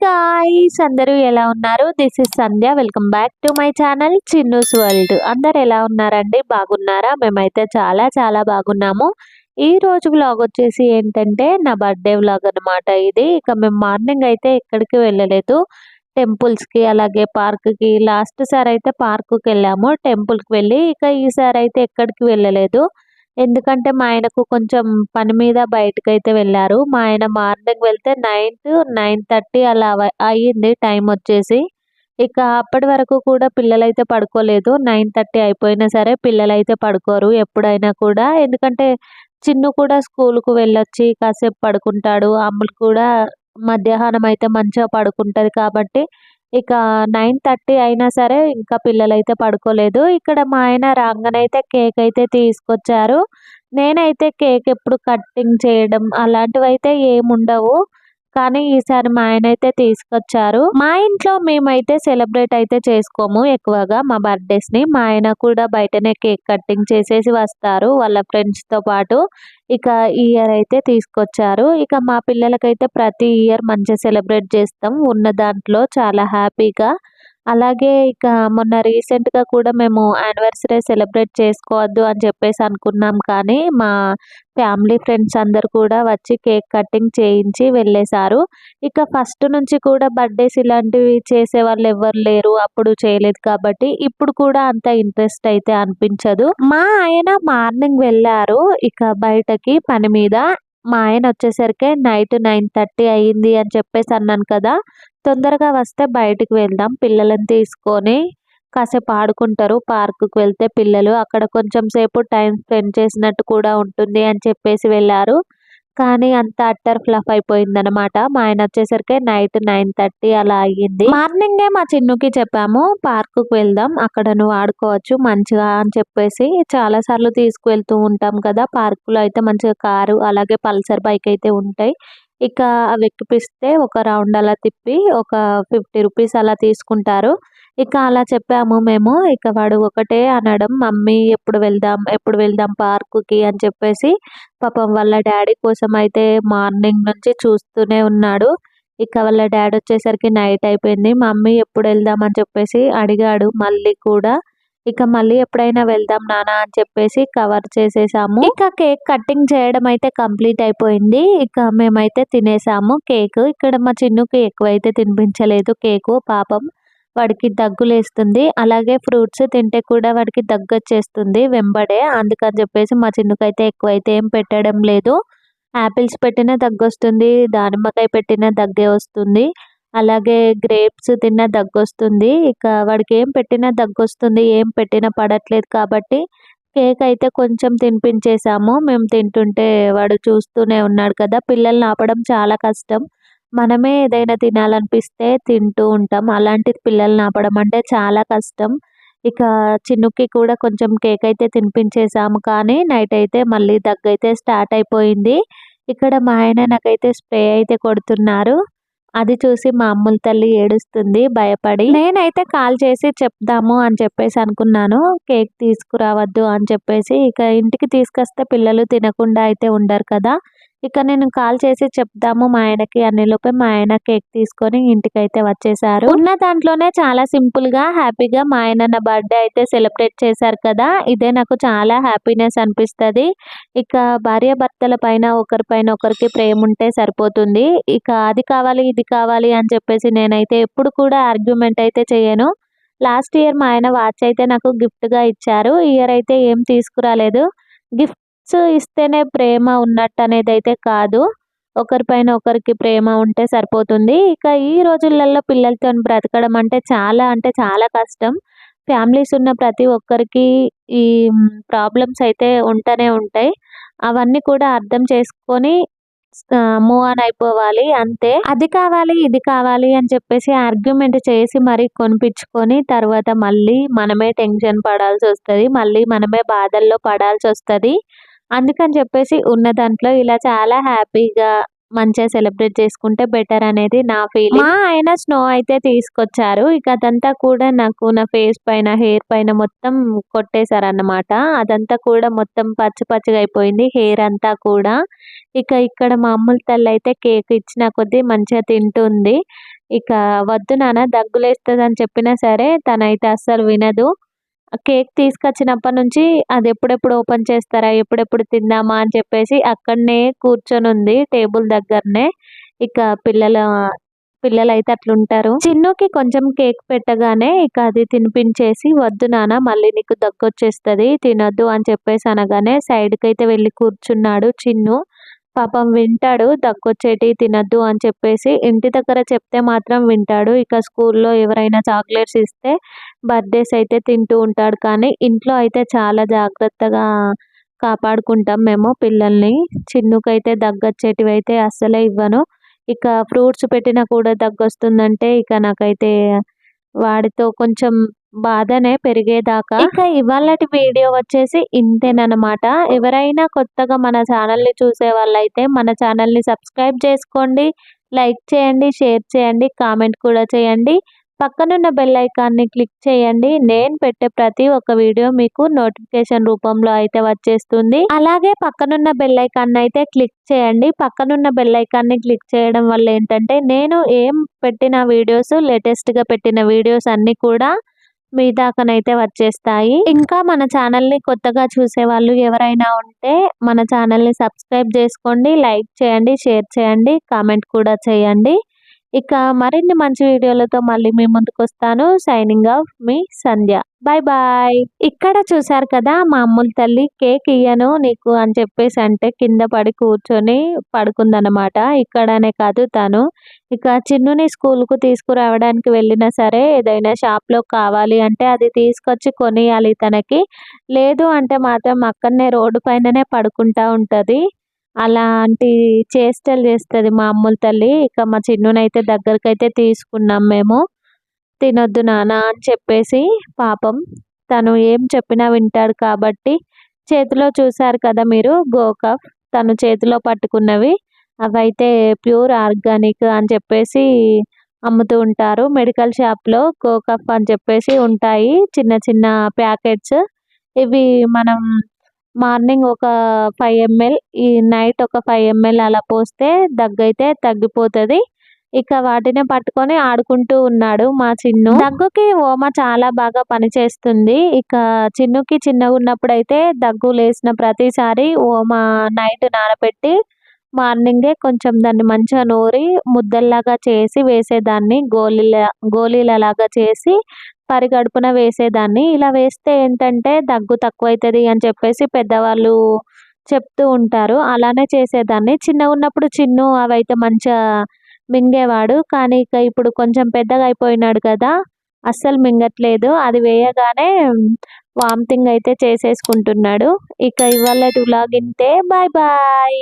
Guys, అందరూ ఎలా ఉన్నారు? This is Sandhya. Welcome back to my channel Chinnu's world. అందరు ఎలా ఉన్నారండి? బాగున్నారా? మేమైతే చాలా చాలా బాగున్నాము. ఈ రోజు వ్లాగ్ వచ్చేసి ఏంటంటే నా బర్త్డే వ్లాగ్ అనమాట ఇది. ఇక మేము మార్నింగ్ అయితే ఎక్కడికి వెళ్ళలేదు. టెంపుల్స్ కి అలాగే పార్క్ కి లాస్ట్ సారి అయితే పార్క్ కి వెళ్ళాము. టెంపుల్ కి వెళ్ళి ఇక ఈసారి అయితే ఎక్కడికి వెళ్ళలేదు. ఎందుకంటే మా ఆయనకు కొంచెం పని మీద బయటకైతే వెళ్లారు. మా ఆయన మార్నింగ్ వెళ్తే 9-9:30 అలా అయ్యింది టైం వచ్చేసి. ఇక అప్పటి వరకు కూడా పిల్లలైతే పడుకోలేదు. 9:30 అయిపోయినా సరే పిల్లలైతే పడుకోరు ఎప్పుడైనా కూడా. ఎందుకంటే చిన్ను కూడా స్కూల్‌కు వెళ్ళొచ్చి కాసేపు పడుకుంటాడు. అమ్ములు కూడా మధ్యాహ్నం అయితే మంచిగా పడుకుంటది కాబట్టి ఇక 9:30 అయినా సరే ఇంకా పిల్లలైతే పడుకోలేదు. ఇక్కడ మా ఆయన రాంగానైతే కేక్ అయితే తీసుకొచ్చారు. నేనైతే కేక్ ఎప్పుడు కటింగ్ చేయడం అలాంటివైతే ఏముండవు. కానీ ఈసారి మా ఆయనైతే తీసుకొచ్చారు. మా ఇంట్లో మేమైతే సెలబ్రేట్ అయితే చేసుకోము ఎక్కువగా మా బర్త్‌డేస్‌ని. మా ఆయన కూడా బయటనే కేక్ కటింగ్ చేసేసి వస్తారు వాళ్ళ ఫ్రెండ్స్‌తో పాటు. ఇక ఈ ఇయర్ అయితే తీసుకొచ్చారు. ఇక మా పిల్లలకైతే ప్రతి ఇయర్ మంచిగా సెలబ్రేట్ చేస్తాం. ఉన్న దాంట్లో చాలా హ్యాపీగా. అలాగే ఇక మొన్న రీసెంట్‌గా కూడా మేము యానివర్సరీ సెలబ్రేట్ చేసుకోవద్దు అని చెప్పేసి అనుకున్నాం. కానీ మా ఫ్యామిలీ ఫ్రెండ్స్ అందరూ కూడా వచ్చి కేక్ కటింగ్ చేయించి వెళ్ళేశారు. ఇక ఫస్ట్ నుంచి కూడా బర్త్‌డేస్ ఇలాంటివి చేసేవాళ్ళు ఎవ్వరు లేరు. అప్పుడు చేయలేదు కాబట్టి ఇప్పుడు కూడా అంత ఇంట్రెస్ట్ అయితే అనిపించదు. మా ఆయన మార్నింగ్ వెళ్లారు ఇక బయటకి పని మీద. మా ఆయన వచ్చేసరికి నైట్ 9:30 అయ్యింది అని చెప్పేసి అన్నాను కదా! తొందరగా వస్తే బయటికి వెళ్దాం పిల్లలని తీసుకొని. కాసేపు ఆడుకుంటారు పార్కుకి వెళ్తే పిల్లలు. అక్కడ కొంచెం సేపు టైం స్పెండ్ చేసినట్టు కూడా ఉంటుంది అని చెప్పేసి వెళ్లారు. కానీ అంతా అట్టర్ ఫ్లాప్ అయిపోయిందనమాట. మా ఆయన వచ్చేసరికి నైట్ 9:30 అలా అయ్యింది. మార్నింగే మా చిన్నుకి చెప్పాము పార్కుకి వెళ్దాం. అక్కడ నువ్వు ఆడుకోవచ్చు మంచిగా అని చెప్పేసి. చాలా సార్లు తీసుకువెళ్తూ ఉంటాం కదా! పార్కులో అయితే మంచిగా కారు అలాగే పల్సర్ బైక్ అయితే ఉంటాయి. ఇక అవి ఎక్కిపిస్తే ఒక రౌండ్ అలా తిప్పి ఒక 50 రూపీస్ అలా తీసుకుంటారు. ఇక అలా చెప్పాము మేము. ఇక వాడు ఒకటే అనడం మమ్మీ ఎప్పుడు వెళ్దాం? ఎప్పుడు వెళ్దాం పార్కుకి అని చెప్పేసి. పాపం వాళ్ళ డ్యాడీ కోసం అయితే మార్నింగ్ నుంచి చూస్తూనే ఉన్నాడు. ఇక వాళ్ళ డ్యాడీ వచ్చేసరికి నైట్ అయిపోయింది. మమ్మీ ఎప్పుడు వెళ్దాం అని చెప్పేసి అడిగాడు మళ్ళీ కూడా. ఇక మళ్ళీ ఎప్పుడైనా వెళ్దాం నాన్న అని చెప్పేసి కవర్ చేసేసాము. ఇక కేక్ కటింగ్ చేయడం అయితే కంప్లీట్ అయిపోయింది. ఇక మేమైతే తినేసాము కేక్. ఇక్కడ మా చిన్నుకి ఎక్కువైతే తినిపించలేదు కేకు పాపం. వాడికి దగ్గులేస్తుంది. అలాగే ఫ్రూట్స్ తింటే కూడా వాడికి దగ్గొచ్చేస్తుంది వెంబడే. అందుకని చెప్పేసి మా చిన్నుకైతే ఎక్కువైతే ఏం పెట్టడం లేదు. యాపిల్స్ పెట్టినా దగ్గొస్తుంది. దానిమ్మకాయ పెట్టినా దగ్గే వస్తుంది. అలాగే గ్రేప్స్ తిన్నా దగ్గొస్తుంది. ఇక వాడికి ఏం పెట్టినా దగ్గొస్తుంది. ఏం పెట్టినా పడట్లేదు కాబట్టి కేక్ అయితే కొంచెం తినిపించేసాము. మేము తింటుంటే వాడు చూస్తూనే ఉన్నాడు కదా! పిల్లల్ని ఆపడం చాలా కష్టం. మనమే ఏదైనా తినాలనిపిస్తే తింటూ ఉంటాం. అలాంటిది పిల్లల్ని ఆపడం అంటే చాలా కష్టం. ఇక చిన్నుకి కూడా కొంచెం కేక్ అయితే తినిపించేసాము. కానీ నైట్ అయితే మళ్ళీ దగ్గైతే స్టార్ట్ అయిపోయింది. ఇక్కడ మా ఆయన నాకైతే స్ప్రే అయితే కొడుతున్నారు. అది చూసి మా అమ్ముల తల్లి ఏడుస్తుంది భయపడి. నేనైతే కాల్ చేసి చెప్దాము అని చెప్పేసి అనుకున్నాను. కేక్ తీసుకురావద్దు అని చెప్పేసి. ఇక ఇంటికి తీసుకొస్తే పిల్లలు తినకుండా అయితే ఉండరు కదా! ఇక నేను కాల్ చేసి చెప్దాము మా ఆయనకి అనేలోపే మా ఆయన కేక్ తీసుకొని ఇంటికైతే వచ్చేసారు. ఉన్న దాంట్లోనే చాలా సింపుల్ గా హ్యాపీగా మా ఆయన నా బర్త్‌డే అయితే సెలబ్రేట్ చేశారు కదా! ఇదే నాకు చాలా హ్యాపీనెస్ అనిపిస్తది. ఇక భార్యాభర్తల పైన ఒకరిపైన ఒకరికి ప్రేమ ఉంటే సరిపోతుంది. ఇక అది కావాలి, ఇది కావాలి అని చెప్పేసి నేనైతే ఎప్పుడు కూడా ఆర్గ్యుమెంట్ అయితే చేయను. లాస్ట్ ఇయర్ మా ఆయన వాచ్ అయితే నాకు గిఫ్ట్‌గా ఇచ్చారు. ఈ ఇయర్ అయితే ఏం తీసుకురాలేదు. గిఫ్ట్స్ ఇస్తేనే ప్రేమ ఉన్నట్టనేదైతే కాదు. ఒకరిపైన ఒకరికి ప్రేమ ఉంటే సరిపోతుంది. ఇక ఈ రోజులలో పిల్లలతోని బ్రతకడం అంటే చాలా కష్టం. ఫ్యామిలీస్ ఉన్న ప్రతి ఒక్కరికి ఈ ప్రాబ్లమ్స్ అయితే ఉంటనే ఉంటాయి. అవన్నీ కూడా అర్థం చేసుకొని మూవ్ ఆన్ అయిపోవాలి అంతే. అది కావాలి, ఇది కావాలి అని చెప్పేసి ఆర్గ్యుమెంట్ చేసి మరి కొనిపించుకొని తర్వాత మళ్ళీ మనమే టెన్షన్ పడాల్సొస్తది. మళ్ళీ మనమే బాధల్లో పడాల్సొస్తది. అందుకని చెప్పేసి ఉన్న దాంట్లో ఇలా చాలా హ్యాపీగా మంచిగా సెలబ్రేట్ చేసుకుంటే బెటర్ అనేది నా ఫీలింగ్. మా ఆయన స్నో అయితే తీసుకొచ్చారు. ఇక అదంతా కూడా నాకు నా ఫేస్ పైన, హెయిర్ పైన మొత్తం కొట్టేశారన్నమాట. అదంతా కూడా మొత్తం పచ్చి పచ్చిగా అయిపోయింది హెయిర్ అంతా కూడా. ఇక ఇక్కడ మా అమ్ముల తల్లి అయితే కేక్ ఇచ్చిన కొద్దీ మంచిగా తింటుంది. ఇక వద్దు నాన్న దగ్గులేస్తదని చెప్పినా సరే తనైతే అస్సలు వినదు. కేక్ తీసుకొచ్చినప్పటి నుంచి అది ఎప్పుడెప్పుడు ఓపెన్ చేస్తారా? ఎప్పుడెప్పుడు తిందామా? అని చెప్పేసి అక్కడనే కూర్చొనుంది టేబుల్ దగ్గరనే. ఇక పిల్లలైతే అట్లుంటారు. చిన్నుకి కొంచెం కేక్ పెట్టగానే ఇక అది తినిపించేసి వద్దు నాన్న మళ్ళీ నీకు దగ్గొచ్చేస్తది తినొద్దు అని చెప్పేసి అనగానే సైడ్‌కైతే వెళ్లి కూర్చున్నాడు చిన్ను. పాపం వింటాడు దగ్గొచ్చేటివి తినొద్దు అని చెప్పేసి. ఇంటి దగ్గర చెప్తే మాత్రం వింటాడు. ఇక స్కూల్‌లో ఎవరైనా చాక్లెట్స్ ఇస్తే బర్త్‌డేస్ అయితే తింటూ ఉంటాడు. కానీ ఇంట్లో అయితే చాలా జాగ్రత్తగా కాపాడుకుంటాం మేము పిల్లల్ని. చిన్నుకైతే దగ్గొచ్చేటివైతే అస్సలే ఇవ్వను. ఇక ఫ్రూట్స్ పెట్టినా కూడా దగ్గొస్తుందంటే ఇక నాకైతే వాడితో కొంచెం బాధనే పెరిగేదాకా. ఇక ఇవాళటి వీడియో వచ్చేసి ఇంతేననమాట. ఎవరైనా కొత్తగా మన ఛానల్‌ని చూసే వాళ్ళైతే మన ఛానల్‌ని సబ్స్క్రైబ్ చేసుకోండి. లైక్ చేయండి, షేర్ చేయండి, కామెంట్ కూడా చేయండి. పక్కనున్న బెల్ ఐకాన్‌ని క్లిక్ చేయండి. నేను పెట్టే ప్రతి ఒక్క వీడియో మీకు నోటిఫికేషన్ రూపంలో అయితే వచ్చేస్తుంది. అలాగే పక్కనున్న బెల్ ఐకాన్‌ని అయితే క్లిక్ చేయండి. పక్కనున్న బెల్ ఐకాన్‌ని క్లిక్ చేయడం వల్ల ఏంటంటే నేను ఏం పెట్టిన వీడియోస్ లేటెస్ట్‌గా పెట్టిన వీడియోస్ అన్నీ కూడా మీ దాకానైతే వచ్చేస్తాయి. ఇంకా మన ఛానల్‌ని కొత్తగా చూసేవాళ్ళు ఎవరైనా ఉంటే మన ఛానల్‌ని సబ్స్క్రైబ్ చేసుకోండి. లైక్ చేయండి, షేర్ చేయండి, కామెంట్ కూడా చేయండి. ఇక మరిన్ని మంచి వీడియోలతో మళ్ళీ మీ ముందుకొస్తాను. సైనింగ్ ఆఫ్ మీ సంధ్య. Bye bye. ఇక్కడ చూసారు కదా మా అమ్ముల తల్లి కేక్ ఇయ్యను నీకు అని చెప్పేసి అంటే కింద పడి కూర్చొని పడుకుందనమాట. ఇక్కడనే కాదు తను ఇక చిన్నుని స్కూల్‌కు తీసుకురావడానికి వెళ్ళినా సరే ఏదైనా షాప్‌లో కావాలి అంటే అది తీసుకొచ్చి కొనియాలి తనకి. లేదు అంటే మాత్రం అక్కడనే రోడ్డు పైననే పడుకుంటా ఉంటది. అలాంటి చేష్టలు చేస్తది మా అమ్ముల తల్లి. ఇక మా చిన్నునైతే దగ్గరకైతే తీసుకున్నాం మేము. తినొద్దు నాన్న అని చెప్పేసి పాపం తను ఏం చెప్పినా వింటాడు కాబట్టి. చేతిలో చూసారు కదా మీరు గోకఫ్ తను చేతిలో పట్టుకున్నవి. అవైతే ప్యూర్ ఆర్గానిక్ అని చెప్పేసి అమ్ముతూ ఉంటారు. మెడికల్ షాప్‌లో గోకఫ్ అని చెప్పేసి ఉంటాయి. చిన్న చిన్న ప్యాకెట్స్. ఇవి మనం మార్నింగ్ ఒక 5 ఎంఎల్ ఈ నైట్ ఒక 5 ఎంఎల్ అలా పోస్తే దగ్గైతే తగ్గిపోతది. ఇక వాటినే పట్టుకొని ఆడుకుంటూ ఉన్నాడు మా చిన్ను. దగ్గుకి ఓమ చాలా బాగా పనిచేస్తుంది. ఇక చిన్నుకి చిన్నగున్నప్పుడైతే దగ్గు లేసిన ప్రతిసారి ఓమ నైట్ నానబెట్టి మార్నింగే కొంచెం దాన్ని మంచిగా నూరి ముద్దల్లాగా చేసి వేసేదాన్ని. గోళీలలాగా చేసి పరిగడుపున వేసేదాన్ని. ఇలా వేస్తే ఏంటంటే దగ్గు తక్కువైతది అని చెప్పేసి పెద్దవాళ్ళు చెప్తూ ఉంటారు. అలానే చేసేదాన్ని. చిన్నగున్నప్పుడు చిన్ను అవైతే మంచిగా మింగేవాడు. కానీ ఇక ఇప్పుడు కొంచెం పెద్దగా అయిపోయినాడు కదా! అస్సలు మింగట్లేదు. అది వేయగానే వామిటింగ్ అయితే చేసేసుకుంటున్నాడు. ఇక ఇవాళటి వ్లాగ్ ఇంతే. Bye bye.